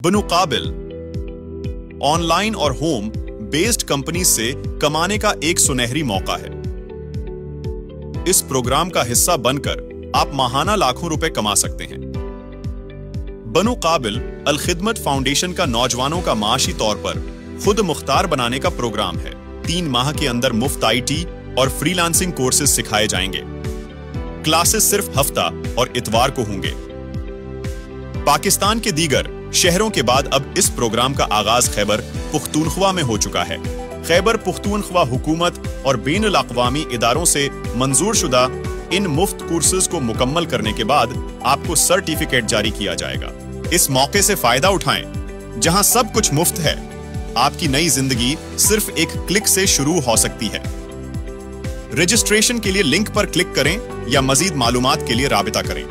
बनुकाबिल online और home based company से कमाने का एक सुनहरी मौका है। इस प्रोग्राम का हिस्सा बनकर आप माहाना लाखों रुपए कमा सकते हैं। बनुकाबिल अल खिदमत फाउंडेशन का नौजवानों का माशी तौर पर खुद मुख्तार बनाने का प्रोग्राम है। 3 माह के अंदर मुफ्त IT और फ्रीलांसिंग कोर्सेज सिखाए जाएंगे। क्लासेस सिर्फ हफ्ता और इतवार को होंगे। पाकिस्तान के दीगर शहरों के बाद अब इस प्रोग्राम का आगाज खैबर पुख्तूनख्वा में हो चुका है। खैबर पुख्तूनख्वा हुकूमत और बैनुल अक़वामी इदारों से मंजूर शुदा इन मुफ्त कोर्सेज को मुकम्मल करने के बाद आपको सर्टिफिकेट जारी किया जाएगा। इस मौके से फायदा उठाएं, जहां सब कुछ मुफ्त है। आपकी नई जिंदगी सिर्फ एक क्लिक से शुरू हो सकती है। रजिस्ट्रेशन के लिए लिंक पर क्लिक करें या मजीद मालूमात के लिए राबिता करें।